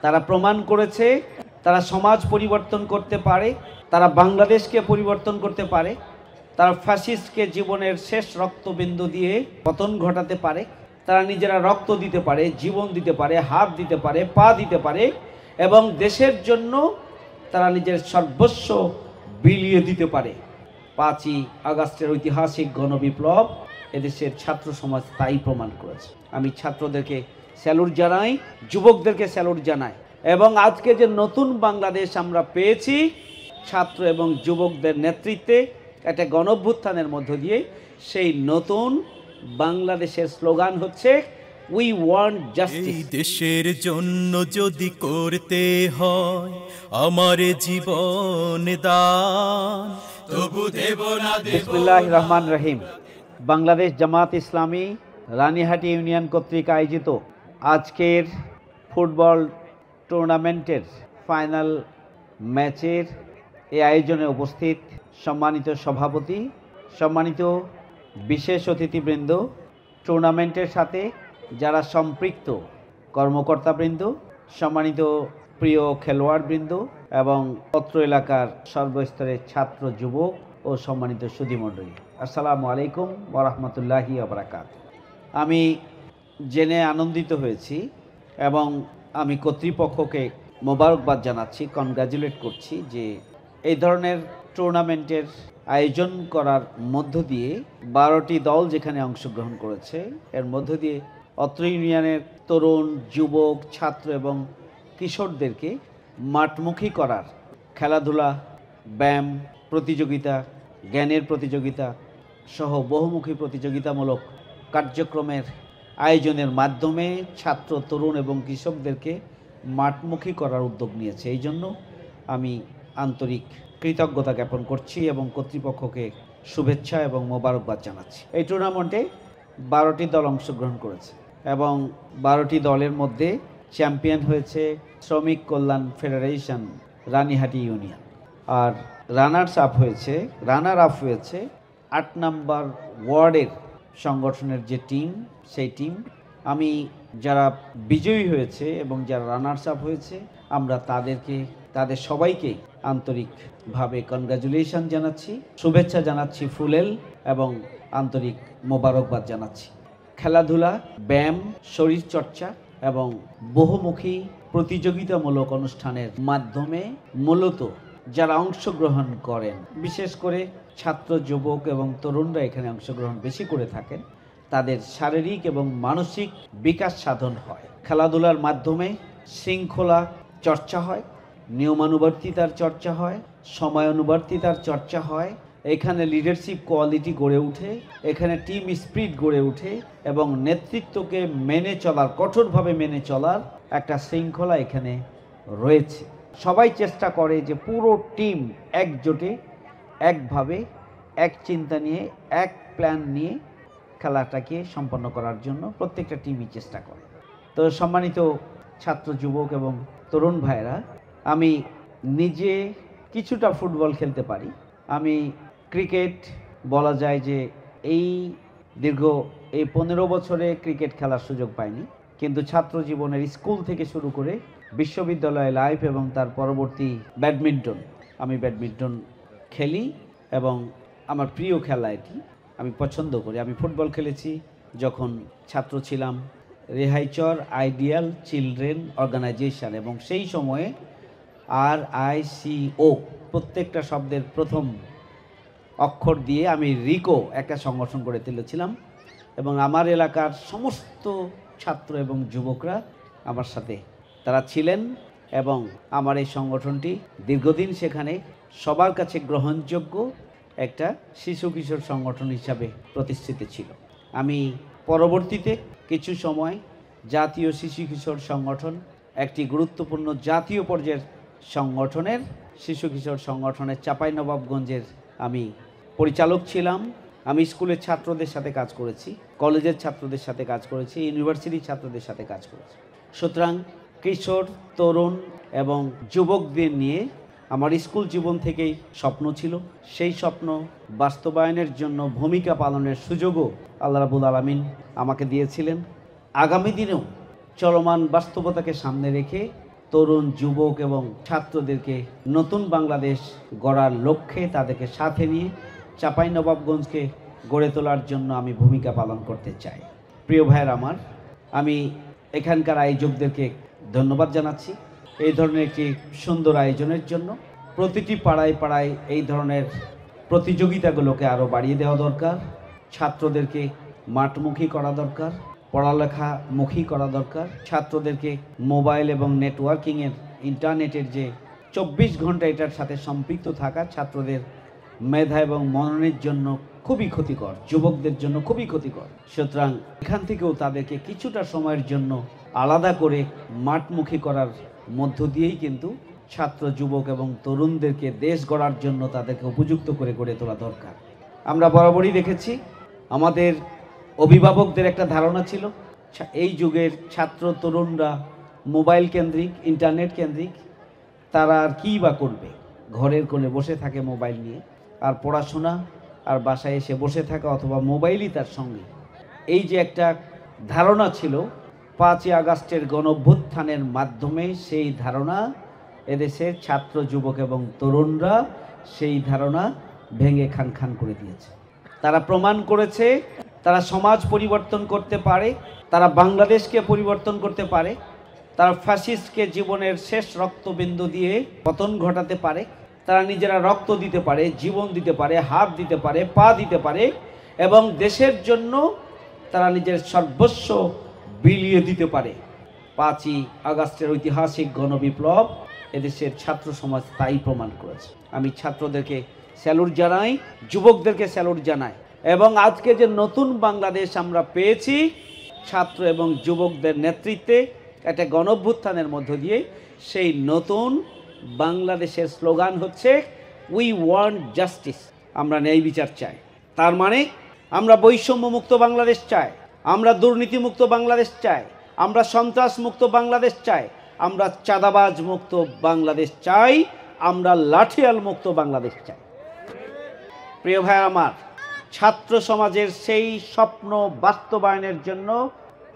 তারা প্রমাণ করেছে তারা সমাজ পরিবর্তন করতে পারে, তারা বাংলাদেশকে পরিবর্তন করতে পারে, তারা ফ্যাসিস্টকে জীবনের শেষ রক্তবিন্দু দিয়ে পতন ঘটাতে পারে, তারা নিজেরা রক্ত দিতে পারে, জীবন দিতে পারে, হাত দিতে পারে, পা দিতে পারে এবং দেশের জন্য তারা নিজের সর্বস্ব বিলিয়ে দিতে পারে। 5ই আগস্টের ঐতিহাসিক গণবিপ্লব এদেশের ছাত্র সমাজ তাই প্রমাণ করেছে। আমি ছাত্রদেরকে স্যালুট জানাই, যুবকদেরকে স্যালুট জানাই এবং আজকে যে নতুন বাংলাদেশ আমরা পেয়েছি ছাত্র এবং যুবকদের নেতৃত্বে একটা গণঅভ্যুত্থানের মধ্য দিয়ে, সেই নতুন বাংলাদেশের স্লোগান হচ্ছে উই ওয়ান্ট জাস্টিস। এই দেশের জন্য যদি করতে হয় আমার জীবন দান, তবু দেব না। বিসমিল্লাহির রহমানির রহিম। বাংলাদেশ জামাত ইসলামী রানীহাটি ইউনিয়ন কর্তৃক আয়োজিত আজকের ফুটবল টুর্নামেন্টের ফাইনাল ম্যাচের এই আয়োজনে উপস্থিত সম্মানিত সভাপতি, সম্মানিত বিশেষ অতিথিবৃন্দ, টুর্নামেন্টের সাথে যারা সম্পৃক্ত কর্মকর্তাবৃন্দ, সম্মানিত প্রিয় খেলোয়াড়বৃন্দ এবং অত্র এলাকার সর্বস্তরের ছাত্র যুবক ও সম্মানিত সুধীমণ্ডলী, আসসালামু আলাইকুম ওয়া রাহমাতুল্লাহি ওয়া বারাকাতুহু। আমি জেনে আনন্দিত হয়েছি এবং আমি কর্তৃপক্ষকে মোবারকবাদ জানাচ্ছি, কনগ্র্যাচুলেট করছি যে এই ধরনের টুর্নামেন্টের আয়োজন করার মধ্য দিয়ে 12টি দল যেখানে অংশগ্রহণ করেছে, এর মধ্য দিয়ে অত্র ইউনিয়নের তরুণ, যুবক, ছাত্র এবং কিশোরদেরকে মাঠমুখী করার খেলাধুলা, ব্যায়াম প্রতিযোগিতা, জ্ঞানের প্রতিযোগিতা সহ বহুমুখী প্রতিযোগিতামূলক কার্যক্রমের আয়োজনের মাধ্যমে ছাত্র, তরুণ এবং কৃষকদেরকে মাঠমুখী করার উদ্যোগ নিয়েছে। এই জন্য আমি আন্তরিক কৃতজ্ঞতা জ্ঞাপন করছি এবং কর্তৃপক্ষকে শুভেচ্ছা এবং মোবারকবাদ জানাচ্ছি। এই টুর্নামেন্টে 12টি দল অংশগ্রহণ করেছে এবং 12টি দলের মধ্যে চ্যাম্পিয়ন হয়েছে শ্রমিক কল্যাণ ফেডারেশন রানীহাটি ইউনিয়ন, আর রানার আপ হয়েছে 8 নম্বর ওয়ার্ডের সংগঠনের যে টিম, সেই টিম। আমি যারা বিজয়ী হয়েছে এবং যারা রানার্স আপ হয়েছে আমরা তাদের সবাইকে আন্তরিকভাবে কনগ্র্যাচুলেশন জানাচ্ছি, শুভেচ্ছা জানাচ্ছি ফুলেল এবং আন্তরিক মোবারকবাদ জানাচ্ছি। খেলাধুলা, ব্যায়াম, শরীরচর্চা এবং বহুমুখী প্রতিযোগিতামূলক অনুষ্ঠানের মাধ্যমে মূলত যারা অংশগ্রহণ করেন, বিশেষ করে ছাত্র, যুবক এবং তরুণরা এখানে অংশগ্রহণ বেশি করে থাকেন, তাদের শারীরিক এবং মানসিক বিকাশ সাধন হয়। খেলাধুলার মাধ্যমে শৃঙ্খলা চর্চা হয়, নিয়মানুবর্তিতার চর্চা হয়, সময়ানুবর্তিতার চর্চা হয়, এখানে লিডারশিপ কোয়ালিটি গড়ে ওঠে, এখানে টিম স্পিরিট গড়ে ওঠে এবং নেতৃত্বকে মেনে চলার, কঠোরভাবে মেনে চলার একটা শৃঙ্খলা এখানে রয়েছে। সবাই চেষ্টা করে যে পুরো টিম একজোটে, একভাবে, এক চিন্তা নিয়ে, এক প্ল্যান নিয়ে খেলাটাকে সম্পন্ন করার জন্য প্রত্যেকটা টিমই চেষ্টা করে। তো সম্মানিত ছাত্র, যুবক এবং তরুণ ভাইরা, আমি নিজে কিছুটা ফুটবল খেলতে পারি। আমি ক্রিকেট বলা যায় যে এই দীর্ঘ 15 বছরে ক্রিকেট খেলার সুযোগ পাইনি, কিন্তু ছাত্র জীবনের স্কুল থেকে শুরু করে বিশ্ববিদ্যালয় লাইফ এবং তার পরবর্তী আমি ব্যাডমিন্টন খেলি এবং আমার প্রিয় খেলা এটি, আমি পছন্দ করি। আমি ফুটবল খেলেছি যখন ছাত্র ছিলাম রেহাইচর আইডিয়াল চিলড্রেন অর্গানাইজেশন এবং সেই সময়ে RICO প্রত্যেকটা শব্দের প্রথম অক্ষর দিয়ে আমি রিকো একটা সংগঠন করে তুলেছিলাম এবং আমার এলাকার সমস্ত ছাত্র এবং যুবকরা আমার সাথে তারা ছিলেন এবং আমার এই সংগঠনটি দীর্ঘদিন সেখানে সবার কাছে গ্রহণযোগ্য একটা শিশু কিশোর সংগঠন হিসাবে প্রতিষ্ঠিত ছিল। আমি পরবর্তীতে কিছু সময় জাতীয় শিশু কিশোর সংগঠন, একটি গুরুত্বপূর্ণ জাতীয় পর্যায়ের সংগঠনের শিশু কিশোর সংগঠনের চাঁপাইনবাবগঞ্জের আমি পরিচালক ছিলাম। আমি স্কুলের ছাত্রদের সাথে কাজ করেছি, কলেজের ছাত্রদের সাথে কাজ করেছি, ইউনিভার্সিটির ছাত্রদের সাথে কাজ করেছি। সুতরাং কিশোর, তরুণ এবং যুবকদের নিয়ে আমার স্কুল জীবন থেকেই স্বপ্ন ছিল। সেই স্বপ্ন বাস্তবায়নের জন্য ভূমিকা পালনের সুযোগও আল্লাহ রাব্বুল আলামিন আমাকে দিয়েছিলেন। আগামী দিনেও চলমান বাস্তবতাকে সামনে রেখে তরুণ যুবক এবং ছাত্রদেরকে নতুন বাংলাদেশ গড়ার লক্ষ্যে তাদেরকে সাথে নিয়ে চাঁপাইনবাবগঞ্জকে গড়ে তোলার জন্য আমি ভূমিকা পালন করতে চাই। প্রিয় ভাইয়ের আমার, আমি এখানকার আয়োজকদেরকে ধন্যবাদ জানাচ্ছি এই ধরনের একটি সুন্দর আয়োজনের জন্য। প্রতিটি পাড়ায় পাড়ায় এই ধরনের প্রতিযোগিতাগুলোকে আরও বাড়িয়ে দেওয়া দরকার, ছাত্রদেরকে মাঠমুখী করা দরকার, পড়ালেখামুখী করা দরকার, ছাত্রদেরকে মোবাইল এবং নেটওয়ার্কিংয়ের ইন্টারনেটের যে 24 ঘন্টা এটার সাথে সম্পৃক্ত থাকা ছাত্রদের মেধা এবং মননের জন্য খুবই ক্ষতিকর, যুবকদের জন্য খুবই ক্ষতিকর। সুতরাং এখান থেকেও তাদেরকে কিছুটা সময়ের জন্য আলাদা করে মাঠমুখী করার মধ্য দিয়েই কিন্তু ছাত্র যুবক এবং তরুণদেরকে দেশ গড়ার জন্য তাদেরকে উপযুক্ত করে গড়ে তোলা দরকার। আমরা বরাবরই দেখেছি আমাদের অভিভাবকদের একটা ধারণা ছিল এই যুগের ছাত্র তরুণরা মোবাইল কেন্দ্রিক, ইন্টারনেট কেন্দ্রিক, তারা আর কী বা করবে, ঘরের কোণে বসে থাকে মোবাইল নিয়ে, আর পড়াশোনা আর বাসায় এসে বসে থাকা অথবা মোবাইলই তার সঙ্গে। এই যে একটা ধারণা ছিল, 5ই আগস্টের গণঅভ্যুত্থানের মাধ্যমে সেই ধারণা এদেশের ছাত্র যুবক এবং তরুণরা সেই ধারণা ভেঙে খান খান করে দিয়েছে। তারা প্রমাণ করেছে তারা সমাজ পরিবর্তন করতে পারে, তারা বাংলাদেশকে পরিবর্তন করতে পারে, তারা ফ্যাসিস্টকে জীবনের শেষ রক্তবিন্দু দিয়ে পতন ঘটাতে পারে, তারা নিজেরা রক্ত দিতে পারে, জীবন দিতে পারে, হাত দিতে পারে, পা দিতে পারে এবং দেশের জন্য তারা নিজের সর্বস্ব বিলিয়ে দিতে পারে। 5ই আগস্টের ঐতিহাসিক গণবিপ্লব এদেশের ছাত্র সমাজ তাই প্রমাণ করেছে। আমি ছাত্রদেরকে স্যালুট জানাই, যুবকদেরকে স্যালুট জানাই এবং আজকে যে নতুন বাংলাদেশ আমরা পেয়েছি ছাত্র এবং যুবকদের নেতৃত্বে একটা গণঅভ্যুত্থানের মধ্য দিয়ে, সেই নতুন বাংলাদেশের স্লোগান হচ্ছে উই ওয়ান্ট জাস্টিস। আমরা ন্যায় বিচার চাই। তার মানে আমরা বৈষম্য মুক্ত বাংলাদেশ চাই, আমরা দুর্নীতিমুক্ত বাংলাদেশ চাই, আমরা সন্ত্রাস মুক্ত বাংলাদেশ চাই, আমরা চাঁদাবাজ মুক্ত বাংলাদেশ চাই, আমরা লাঠিয়াল মুক্ত বাংলাদেশ চাই। প্রিয় ভাই আমার, ছাত্র সমাজের সেই স্বপ্ন বাস্তবায়নের জন্য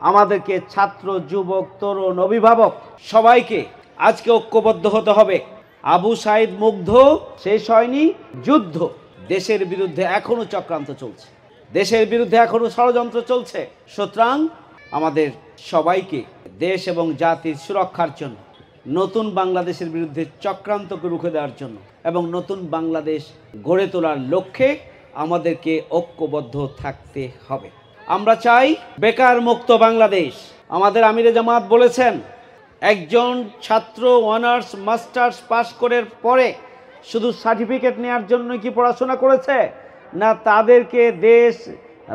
আমাদেরকে ছাত্র যুবক তরুণ অভিভাবক সবাইকে আজকে ঐক্যবদ্ধ হতে হবে। আবু সাইদ মুগ্ধ শেষ হয়নি, যুদ্ধ দেশের বিরুদ্ধে এখনো চক্রান্ত চলছে, দেশের বিরুদ্ধে এখনো ষড়যন্ত্র চলছে। সুতরাং আমাদের সবাইকে দেশ এবং জাতির সুরক্ষার জন্য, নতুন বাংলাদেশের বিরুদ্ধে চক্রান্তকে রুখে দেওয়ার জন্য এবং নতুন বাংলাদেশ গড়ে তোলার লক্ষ্যে আমাদেরকে ঐক্যবদ্ধ থাকতে হবে। আমরা চাই বেকার মুক্ত বাংলাদেশ। আমাদের আমিরে জামাত বলেছেন, একজন ছাত্র অনার্স মাস্টার্স পাশ করার পরে শুধু সার্টিফিকেট নেওয়ার জন্য কি পড়াশোনা করেছে, না তাদেরকে দেশ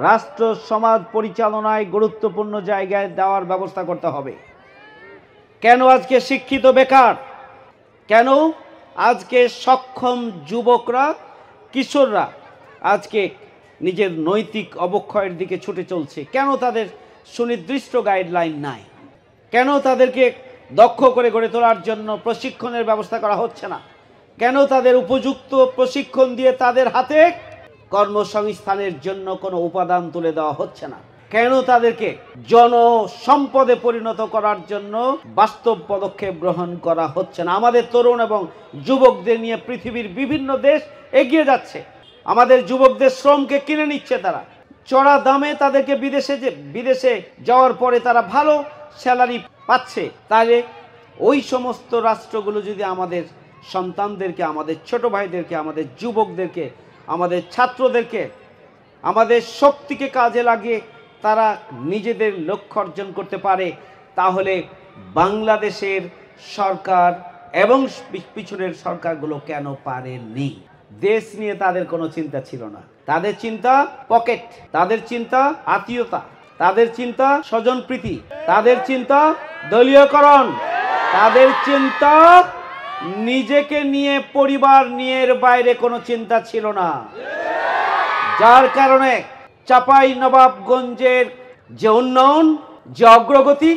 রাষ্ট্র সমাজ পরিচালনায় গুরুত্বপূর্ণ জায়গায় দেওয়ার ব্যবস্থা করতে হবে। কেন আজকে শিক্ষিত বেকার? কেন আজকে সক্ষম যুবকরা, কিশোররা আজকে নিজের নৈতিক অবক্ষয়ের দিকে ছুটে চলছে? কেন তাদের সুনির্দিষ্ট গাইডলাইন নাই? কেন তাদেরকে দক্ষ করে গড়ে তোলার জন্য প্রশিক্ষণের ব্যবস্থা করা হচ্ছে না? কেন তাদের উপযুক্ত প্রশিক্ষণ দিয়ে তাদের হাতে কর্মসংস্থানের জন্য কোনো উপাদান তুলে দেওয়া হচ্ছে না? কেন তাদেরকে জনসম্পদে পরিণত করার জন্য বাস্তব পদক্ষেপ গ্রহণ করা হচ্ছে না? আমাদের তরুণ এবং যুবকদের নিয়ে পৃথিবীর বিভিন্ন দেশ এগিয়ে যাচ্ছে, আমাদের যুবকদের শ্রমকে কিনে নিচ্ছে তারা, চড়া দামে তাদেরকে বিদেশে যাওয়ার পরে তারা ভালো স্যালারি পাচ্ছে। তাহলে ওই সমস্ত রাষ্ট্রগুলো যদি আমাদের সন্তানদেরকে, আমাদের ছোট ভাইদেরকে, আমাদের যুবকদেরকে, আমাদের ছাত্রদেরকে, আমাদের শক্তিকে কাজে লাগিয়ে তারা নিজেদের লক্ষ্য অর্জন করতে পারে, তাহলে বাংলাদেশের সরকার এবং পিছনের সরকারগুলো কেন পারেনি? দেশ নিয়ে তাদের কোনো চিন্তা ছিল না। তাদের চিন্তা পকেট, তাদের চিন্তা আত্মীয়তা, তাদের চিন্তা স্বজনপ্রীতি, তাদের চিন্তা দলীয়করণ, তাদের চিন্তা নিজেকে নিয়ে, পরিবার নিয়ে, এর বাইরে কোনো চিন্তা ছিল না। যার কারণে চাঁপাইনবাবগঞ্জের যে উন্নয়ন, যে অগ্রগতি,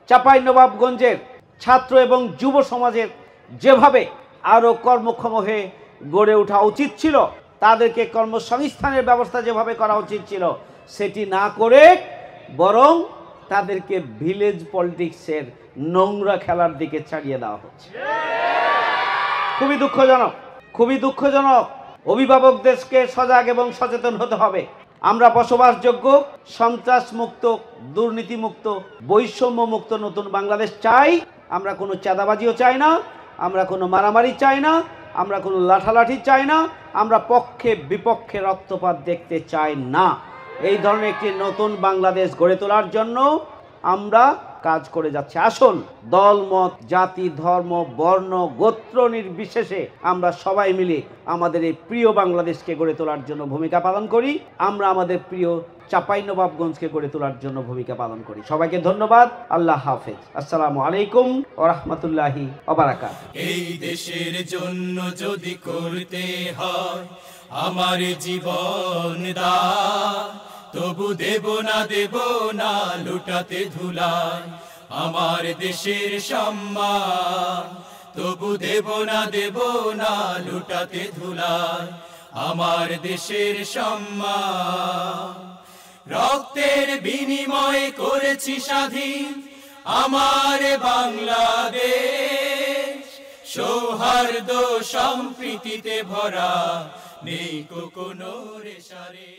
চাঁপাইনবাবগঞ্জের ছাত্র এবং যুব সমাজের যেভাবে আরও কর্মক্ষম হয়ে গড়ে ওঠা উচিত ছিল, তাদেরকে কর্মসংস্থানের ব্যবস্থা যেভাবে করা উচিত ছিল, সেটি না করে বরং তাদেরকে ভিলেজ পলিটিক্সের নোংরা খেলার দিকে ছাড়িয়ে দেওয়া হচ্ছে। খুবই দুঃখজনক, খুবই দুঃখজনক। অভিভাবকদেরকে সজাগ এবং সচেতন হতে হবে। আমরা বসবাসযোগ্য, সন্ত্রাসমুক্ত, দুর্নীতিমুক্ত, বৈষম্যমুক্ত নতুন বাংলাদেশ চাই। আমরা কোনো চাঁদাবাজিও চাই না, আমরা কোনো মারামারি চাই না, আমরা কোনো লাঠালাঠি চাই না, আমরা পক্ষে বিপক্ষে রক্তপাত দেখতে চাই না। এই ধরনের একটি নতুন বাংলাদেশ গড়ে তোলার জন্য আমরা কাজ করে যাচ্ছি। আসুন দল, মত, জাতি, ধর্ম, বর্ণ, গোত্র নির্বিশেষে আমরা সবাই মিলে আমাদের এই প্রিয় বাংলাদেশকে গড়ে তোলার জন্য ভূমিকা পালন করি। আমরা আমাদের প্রিয় চাঁপাইনবাবগঞ্জকে গড়ে তোলার জন্য ভূমিকা পালন করি। সবাইকে ধন্যবাদ। আল্লাহ হাফেজ। আসসালামু আলাইকুম ওয়া রাহমাতুল্লাহি ওয়া বারাকাতুহু। এই দেশের জন্য যদি করতে হয় আমার জীবন দান, তবু দেব না লুটাতে ধুলাই আমার দেশের সম্মান। তবু দেব না লুটাতে ধুলাই আমার দেশের সম্মান। রক্তের বিনিময়ে করেছি স্বাধীন আমার বাংলাদেশ, সৌহার্দ্য সম্প্রীতিতে ভরা, নেই কোনো রেশারে।